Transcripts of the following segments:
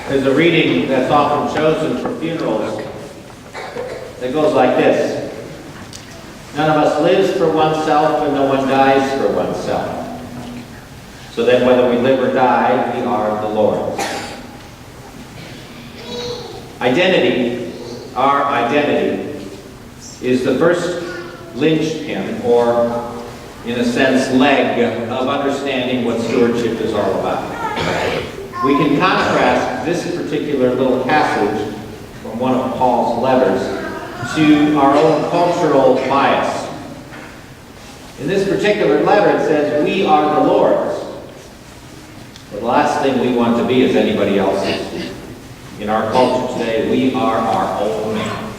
There's a reading that's often chosen for funerals that goes like this. None of us lives for oneself, and no one dies for oneself. So that whether we live or die, we are the Lord's. Identity, our identity, is the first linchpin, or in a sense, leg of understanding what stewardship is all about. We can contrast this particular little passage from one of Paul's letters to our own cultural bias. In this particular letter, it says, we are the Lord's. But the last thing we want to be is anybody else's. In our culture today, we are our own man.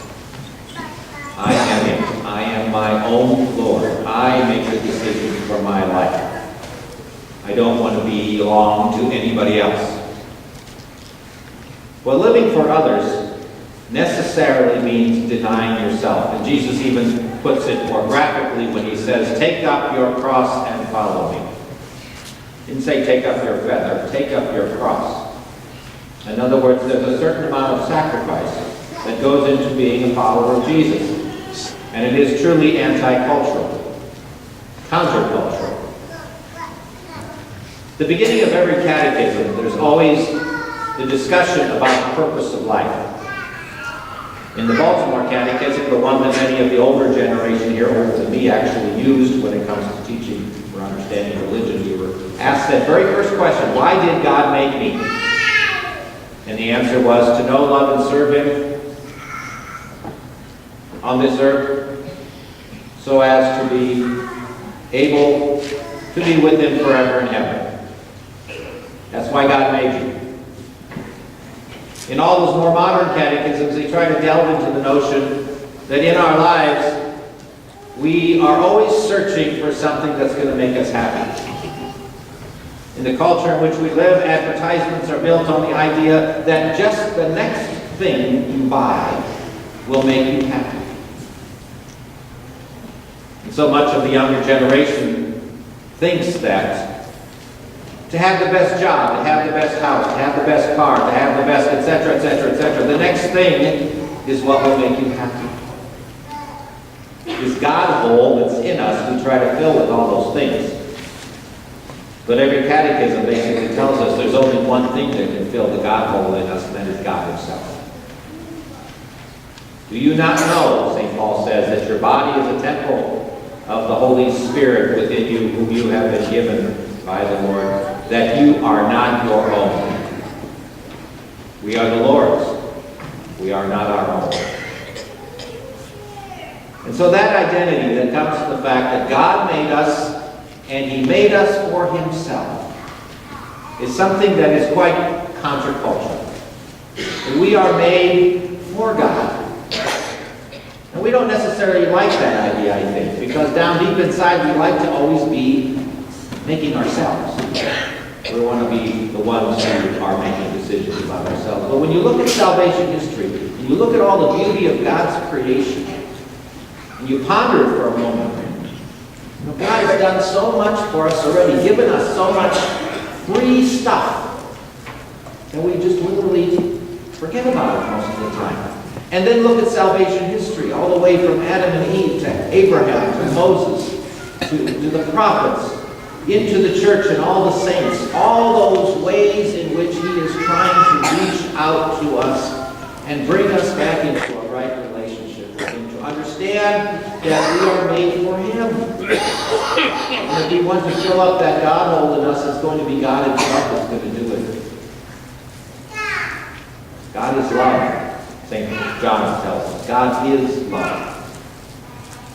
I am it. I am my own Lord. I make the decisions for my life. I don't want to belong to anybody else. Well, living for others necessarily means denying yourself. And Jesus even puts it more graphically when he says, take up your cross and follow me. He didn't say take up your feather, take up your cross. In other words, there's a certain amount of sacrifice that goes into being a follower of Jesus. And it is truly anti-cultural, countercultural. The beginning of every catechism, there's always the discussion about the purpose of life. In the Baltimore Catechism, the one that many of the older generation here, older than me, actually used when it comes to teaching or understanding religion, we were asked that very first question, why did God make me? And the answer was to know, love, and serve Him on this earth so as to be able to be with Him forever and ever. That's why God made you. In all those more modern catechisms, they try to delve into the notion that in our lives, we are always searching for something that's going to make us happy. In the culture in which we live, advertisements are built on the idea that just the next thing you buy will make you happy. And so much of the younger generation thinks that to have the best job, to have the best house, to have the best car, to have the best, etc., etc., etc., the next thing is what will make you happy. This God hole that's in us, we try to fill with all those things. But every catechism basically tells us there's only one thing that can fill the God hole in us, and that is God Himself. Do you not know, St. Paul says, that your body is a temple of the Holy Spirit within you, whom you have been given by the Lord, that you are not your own. We are the Lord's. We are not our own. And so that identity that comes from the fact that God made us, and He made us for Himself, is something that is quite countercultural. We are made for God. And we don't necessarily like that idea, I think, because down deep inside we like to always be making ourselves. We want to be the ones who are making decisions about ourselves. But when you look at salvation history, and you look at all the beauty of God's creation, and you ponder it for a moment, God has done so much for us already, given us so much free stuff, that we just literally forget about it most of the time. And then look at salvation history, all the way from Adam and Eve to Abraham, to Moses, to the prophets, into the church and all the saints, all those ways in which He is trying to reach out to us and bring us back into a right relationship with Him, to understand that we are made for Him. And if we want to fill up that God hole in us, it's going to be God Himself that's going to do it. God is love, St. John tells us. God is love.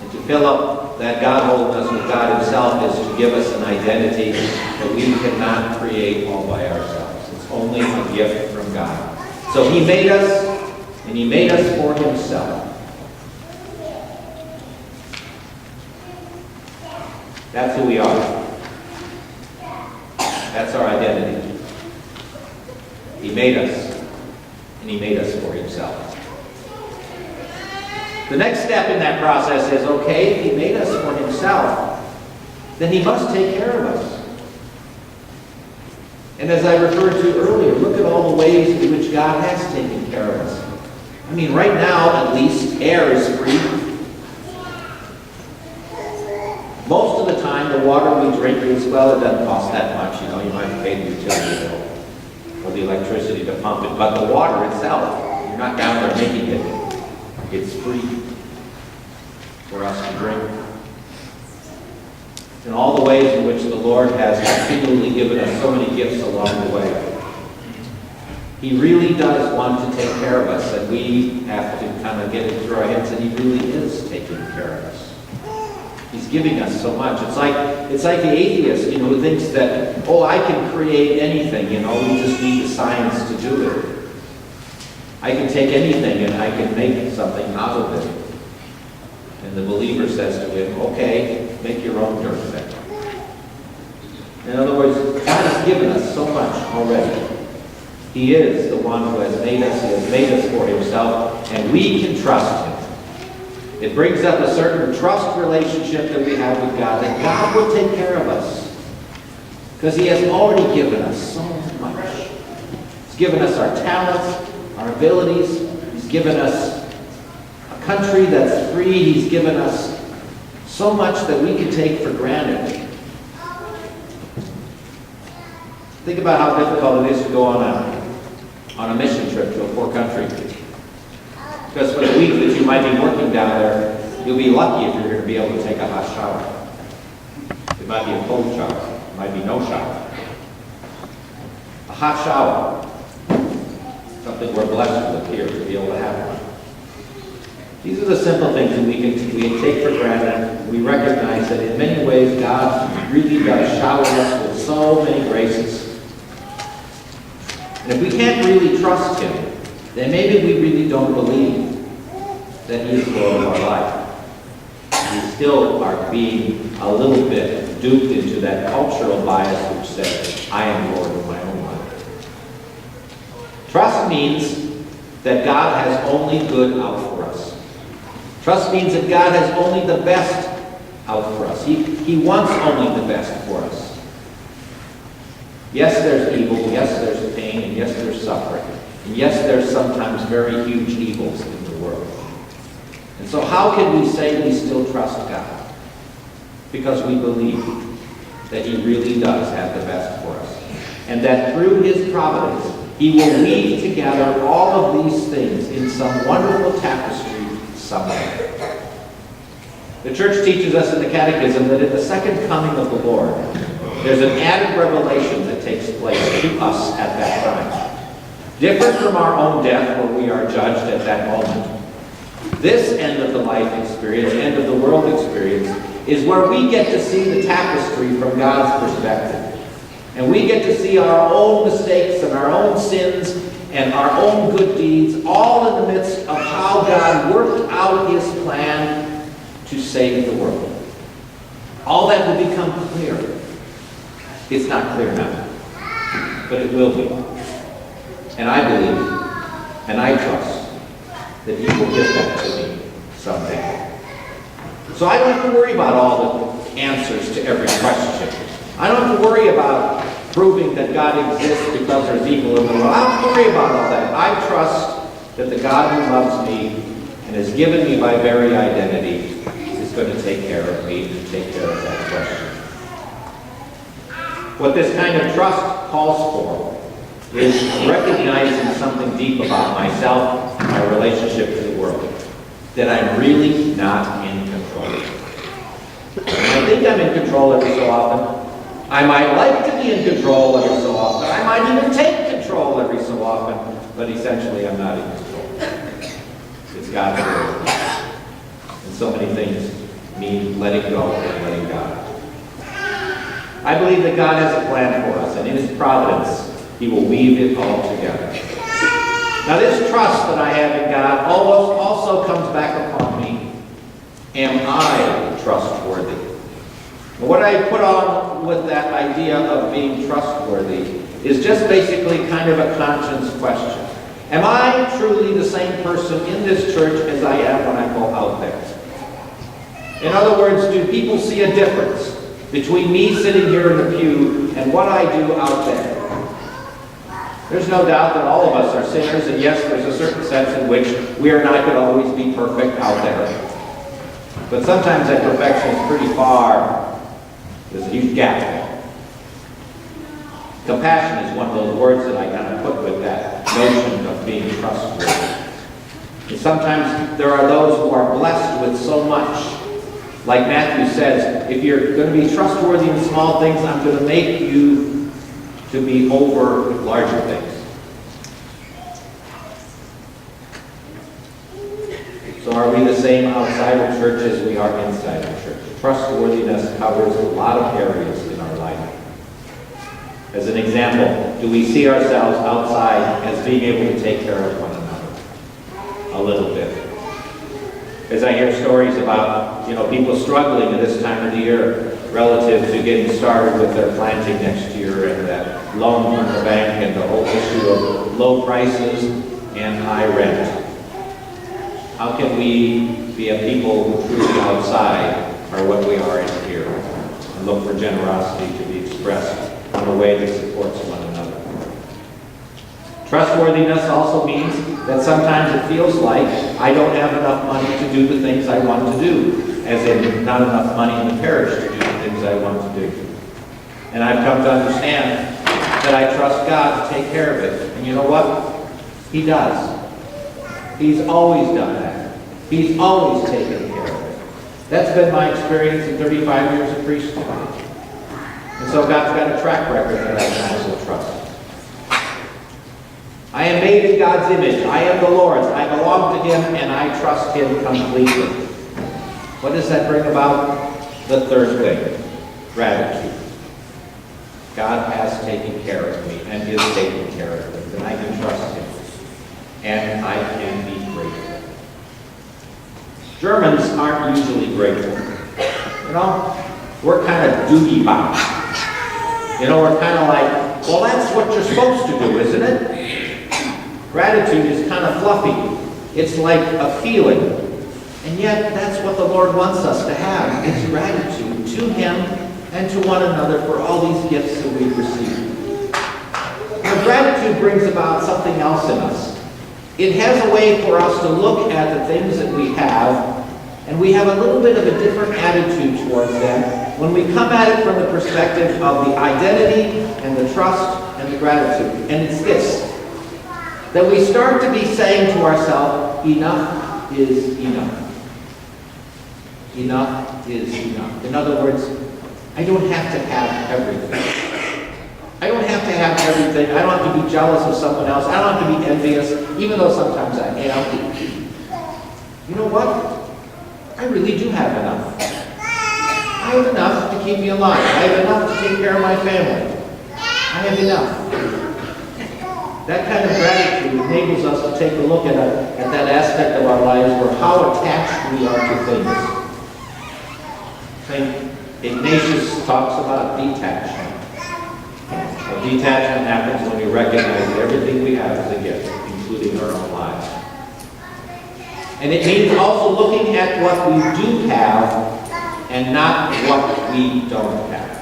And to fill up that God hole in us with God Himself is to give us an identity that we cannot create all by ourselves. It's only a gift from God. So He made us, and He made us for Himself. That's who we are. That's our identity. He made us, and He made us for Himself. The next step in that process is, okay, if He made us for Himself, then He must take care of us. And as I referred to earlier, look at all the ways in which God has taken care of us. I mean, right now, at least, air is free. Most of the time, the water we drink is, well, it doesn't cost that much. You know, you might pay the utility bill or the electricity to pump it. But the water itself, you're not down there making it. It's free for us to drink. And all the ways in which the Lord has continually given us so many gifts along the way. He really does want to take care of us, and we have to kind of get it through our heads that He really is taking care of us. He's giving us so much. It's like the atheist, you know, who thinks that, oh, I can create anything, you know, we just need the science to do it. I can take anything and I can make something out of it. And the believer says to him, okay, make your own dirt then. In other words, God has given us so much already. He is the one who has made us. He has made us for Himself, and we can trust Him. It brings up a certain trust relationship that we have with God, that God will take care of us. Because He has already given us so much. He's given us our talents, our abilities. He's given us a country that's free. He's given us so much that we can take for granted. Think about how difficult it is to go on a mission trip to a poor country. Because for the week that you might be working down there, you'll be lucky if you're going to be able to take a hot shower. It might be a cold shower. It might be no shower. A hot shower. Something we're blessed with here to be able to have one. These are the simple things that we can take for granted. We recognize that in many ways God really does shower us with so many graces. And if we can't really trust Him, then maybe we really don't believe that He is Lord of our life. We still are being a little bit duped into that cultural bias which says, I am Lord of my own life. Trust means that God has only good out for us. Trust means that God has only the best out for us. He wants only the best for us. Yes, there's evil. Yes, there's pain. And yes, there's suffering. And yes, there's sometimes very huge evils in the world. And so how can we say we still trust God? Because we believe that He really does have the best for us. And that through His providence, He will weave together all of these things in some wonderful tapestry someday. The church teaches us in the Catechism that at the second coming of the Lord, there's an added revelation that takes place to us at that time. Different from our own death where we are judged at that moment. This end of the life experience, end of the world experience, is where we get to see the tapestry from God's perspective. And we get to see our own mistakes and our own sins and our own good deeds, all in the midst of how God worked out His plan to save the world. All that will become clear. It's not clear now, but it will be. And I believe, and I trust, that He will give that to me someday. So I don't have to worry about all the answers to every question. I don't have to worry about proving that God exists because there's evil in the world. I don't have to worry about all that. I trust that the God who loves me and has given me my very identity is going to take care of me and take care of that question. What this kind of trust calls for is recognizing something deep about myself, my relationship to the world, that I'm really not in control. I think I'm in control every so often. I might like to be in control every so often. I might even take control every so often, but essentially I'm not in control. It's God's will. And so many things mean letting go and letting God. I believe that God has a plan for us, and in His providence, He will weave it all together. Now this trust that I have in God also comes back upon me. Am I trustworthy? What I put on with that idea of being trustworthy is just basically kind of a conscience question. Am I truly the same person in this church as I am when I go out there? In other words, do people see a difference between me sitting here in the pew and what I do out there? There's no doubt that all of us are sinners, and yes, there's a certain sense in which we are not going to always be perfect out there. But sometimes that perfection is pretty far. There's a huge gap there. Compassion is one of those words that I kind of put with that notion of being trustworthy. And sometimes there are those who are blessed with so much. Like Matthew says, if you're going to be trustworthy in small things, I'm going to make you to be over larger things. So are we the same outside of church as we are inside of church? Trustworthiness covers a lot of areas in our life. As an example, do we see ourselves outside as being able to take care of one another? A little bit. As I hear stories about, people struggling at this time of the year relative to getting started with their planting next year, and that loan from the bank, and the whole issue of low prices and high rent. How can we be a people who truly outside are what we are in here, and look for generosity to be expressed in a way that supports one another? Trustworthiness also means that sometimes it feels like I don't have enough money to do the things I want to do, as in not enough money in the parish to do the things I want to do. And I've come to understand that I trust God to take care of it. And you know what? He does. He's always done that. He's always taken care of it. That's been my experience in 35 years of priesthood. And so God's got a track record that I can also trust. I am made in God's image. I am the Lord's. I belong to Him, and I trust Him completely. What does that bring about? The third thing, gratitude. God has taken care of me and is taking care of me, and I can trust Him, and I can be grateful. Germans aren't usually grateful. We're kind of duty bound. We're kind of like, well, that's what you're supposed to do, isn't it? Gratitude is kind of fluffy. It's like a feeling. And yet, that's what the Lord wants us to have. It's gratitude to Him and to one another for all these gifts that we've received. Now, gratitude brings about something else in us. It has a way for us to look at the things that we have, and we have a little bit of a different attitude towards them when we come at it from the perspective of the identity and the trust and the gratitude. And it's this: that we start to be saying to ourselves, enough is enough. Enough is enough. In other words, I don't have to have everything. I don't have to have everything. I don't have to be jealous of someone else. I don't have to be envious, even though sometimes I am. You know what? I really do have enough. I have enough to keep me alive. I have enough to take care of my family. I have enough. That kind of gratitude enables us to take a look at that aspect of our lives where how attached we are to things. St. Ignatius talks about detachment. Well, detachment happens when we recognize that everything we have is a gift, including our own lives. And it means also looking at what we do have and not what we don't have.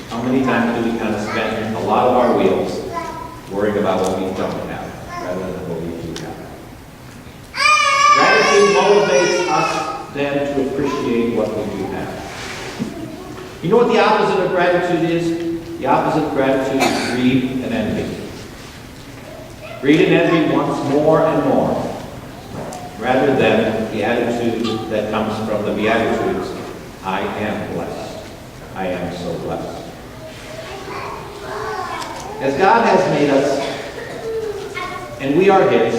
How many times do we kind of spend a lot of our wheels worrying about what we don't have rather than what we do have? Gratitude motivates us then to appreciate what we do have. You know what the opposite of gratitude is? The opposite of gratitude is greed and envy. Greed and envy wants more and more, rather than the attitude that comes from the Beatitudes, I am blessed. I am so blessed. As God has made us, and we are His,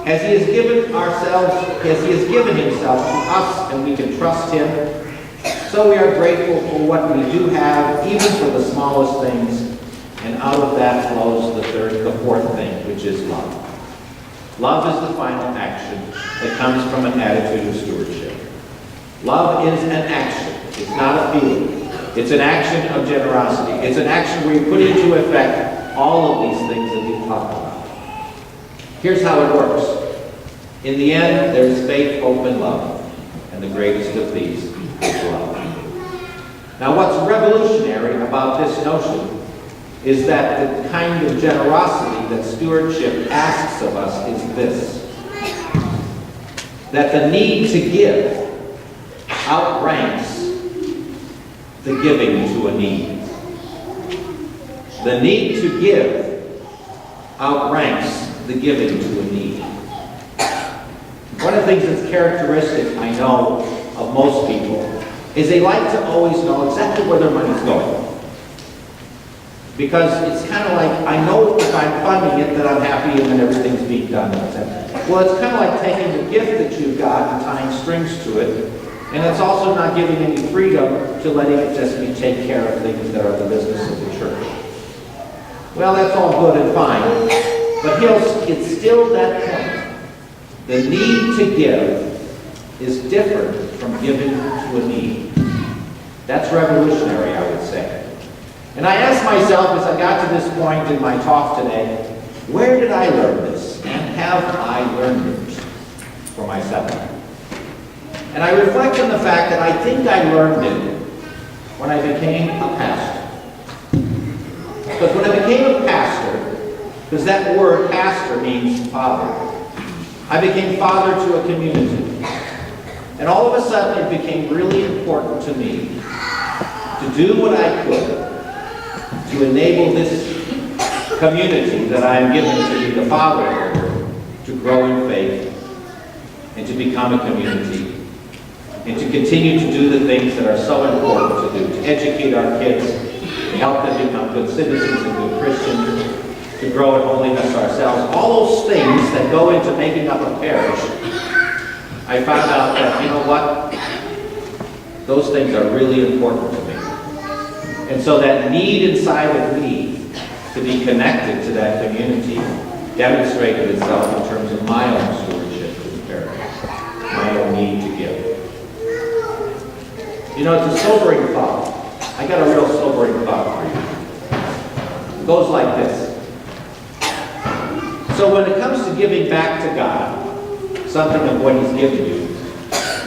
as He has given ourselves, as He has given Himself to us, and we can trust Him, so we are grateful for what we do have, even for the smallest things, and out of that flows the fourth thing, which is love. Love is the final action that comes from an attitude of stewardship. Love is an action. It's not a feeling. It's an action of generosity. It's an action where you put into effect all of these things that we've talked about. Here's how it works. In the end, there is faith, hope, and love. And the greatest of these is love. Now, what's revolutionary about this notion is that the kind of generosity that stewardship asks of us is this: that the need to give outranks the giving to a need. The need to give outranks the giving to a need. One of the things that's characteristic, I know, of most people is they like to always know exactly where their money's going. Because it's kind of like, I know if I'm funding it that I'm happy and then everything's being done. Well, it's kind of like taking the gift that you've got and tying strings to it, and it's also not giving any freedom to letting it just be take care of things that are the business of the church. Well, that's all good and fine, but it's still that point. The need to give is different from giving to a need. That's revolutionary, I would say. And I asked myself as I got to this point in my talk today, where did I learn this? And have I learned it for myself? And I reflect on the fact that I think I learned it when I became a pastor. Because when I became a pastor, because that word pastor means father, I became father to a community. And all of a sudden it became really important to me to do what I could to enable this community that I am given to be the father over to grow in faith and to become a community and to continue to do the things that are so important to do, to educate our kids, to help them become good citizens and good Christians, to grow in holiness ourselves. All those things that go into making up a parish, I found out that, you know what, those things are really important to me. And so that need inside of me to be connected to that community demonstrated itself in terms of my own stewardship of the parish, my own need to give. You know, it's a sobering thought. I got a real sobering thought for you. It goes like this. So when it comes to giving back to God, something of what He's given you,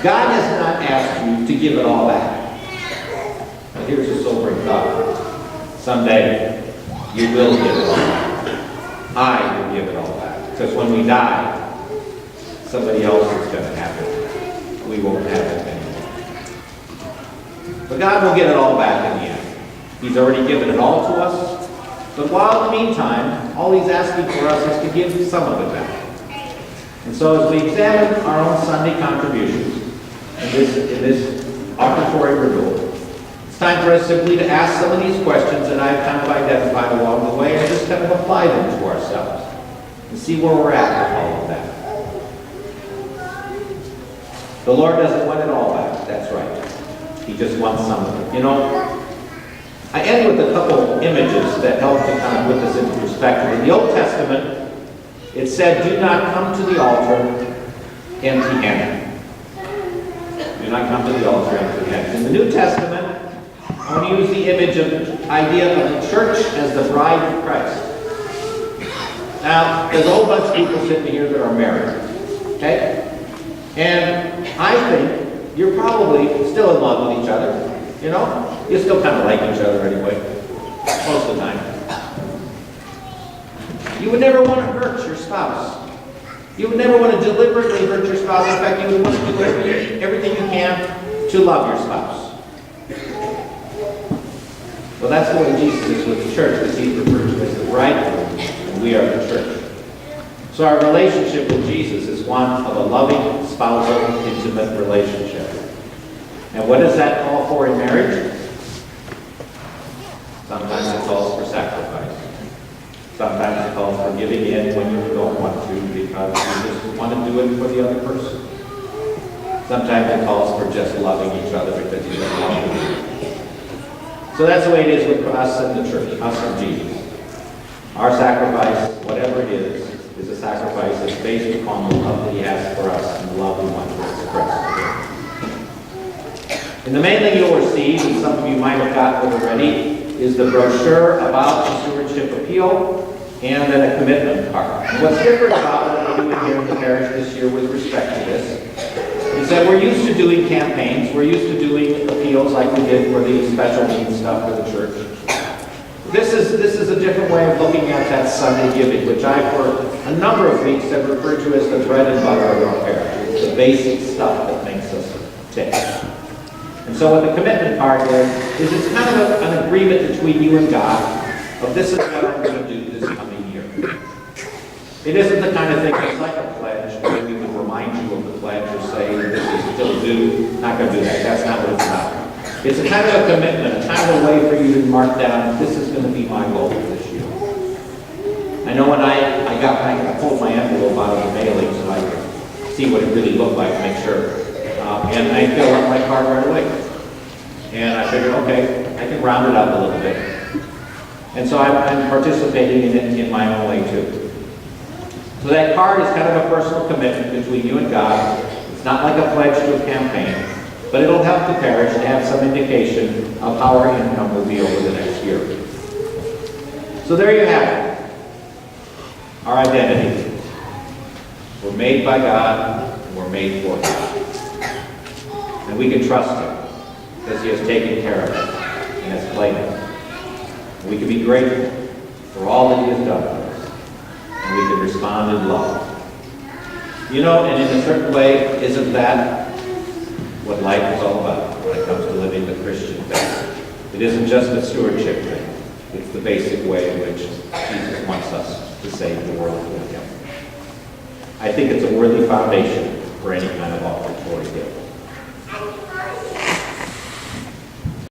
God has not asked you to give it all back. But here's a sobering thought. Someday, you will give it all back. I will give it all back. Because when we die, somebody else is going to have it. We won't have it anymore. But God will get it all back in the end. He's already given it all to us. But while in the meantime, all He's asking for us is to give some of it back. And so as we examine our own Sunday contributions in this offertory renewal, it's time for us simply to ask some of these questions that I've kind of identified along the way and just kind of apply them to ourselves and see where we're at with all of that. The Lord doesn't want it all back, that's right. He just wants some of it. You know, I end with a couple images that help to kind of put this into perspective. In the Old Testament, it said, do not come to the altar empty-handed. Do not come to the altar empty-handed. In the New Testament, I want to use the image of idea of the church as the bride of Christ. Now, there's a whole bunch of people sitting here that are married, okay? And I think you're probably still in love with each other, you know? You still kind of like each other anyway, most of the time. You would never want to hurt your spouse. You would never want to deliberately hurt your spouse. In fact, you would want to do everything you can to love your spouse. Well, that's the way Jesus is with the church, because He's referred to as the bridegroom, and we are the church. So our relationship with Jesus is one of a loving, spousal, intimate relationship. And what does that call for in marriage? Sometimes it calls for sacrifice. Sometimes it calls for giving in when you don't want to because you just want to do it for the other person. Sometimes it calls for just loving each other because you don't want to. So that's the way it is with us and the church, us and Jesus. Our sacrifice, whatever it is a sacrifice that's based upon the love that He has for us and the love we want to express. And the main thing you'll receive, and some of you might have gotten it already, is the brochure about the stewardship appeal and then a commitment card. And what's different about what we're doing here in the parish this year with respect to this is that we're used to doing campaigns, we're used to doing appeals like we did for the special needs stuff for the church. This is a different way of looking at that Sunday giving, which I, for a number of weeks, have referred to as the bread and butter of our parish. It's the basic stuff that makes us tick. And so what the commitment part is it's kind of an agreement between you and God of this is what I'm going to do this coming year. It isn't the kind of thing that's like a pledge where we would remind you of the pledge or say this is still due. Not going to do that. That's not what it's about. It's a kind of a commitment, a kind of a way for you to mark down, this is going to be my goal for this year. I know when I got back, I pulled my envelope out of the mailing so I could see what it really looked like, make sure. And I filled out my card right away. And I figured, okay, I can round it up a little bit. And so I'm participating in it in my own way too. So that card is kind of a personal commitment between you and God. It's not like a pledge to a campaign. But it'll help the parish to have some indication of how our income will be over the next year. So there you have it. Our identity. We're made by God, and we're made for God. And we can trust Him, because He has taken care of us and has claimed us. And we can be grateful for all that He has done for us. And we can respond in love. You know, and in a certain way, isn't that what life is all about when it comes to living the Christian faith? It isn't just a stewardship thing. It's the basic way in which Jesus wants us to save the world with Him. I think it's a worthy foundation for any kind of offertory gift.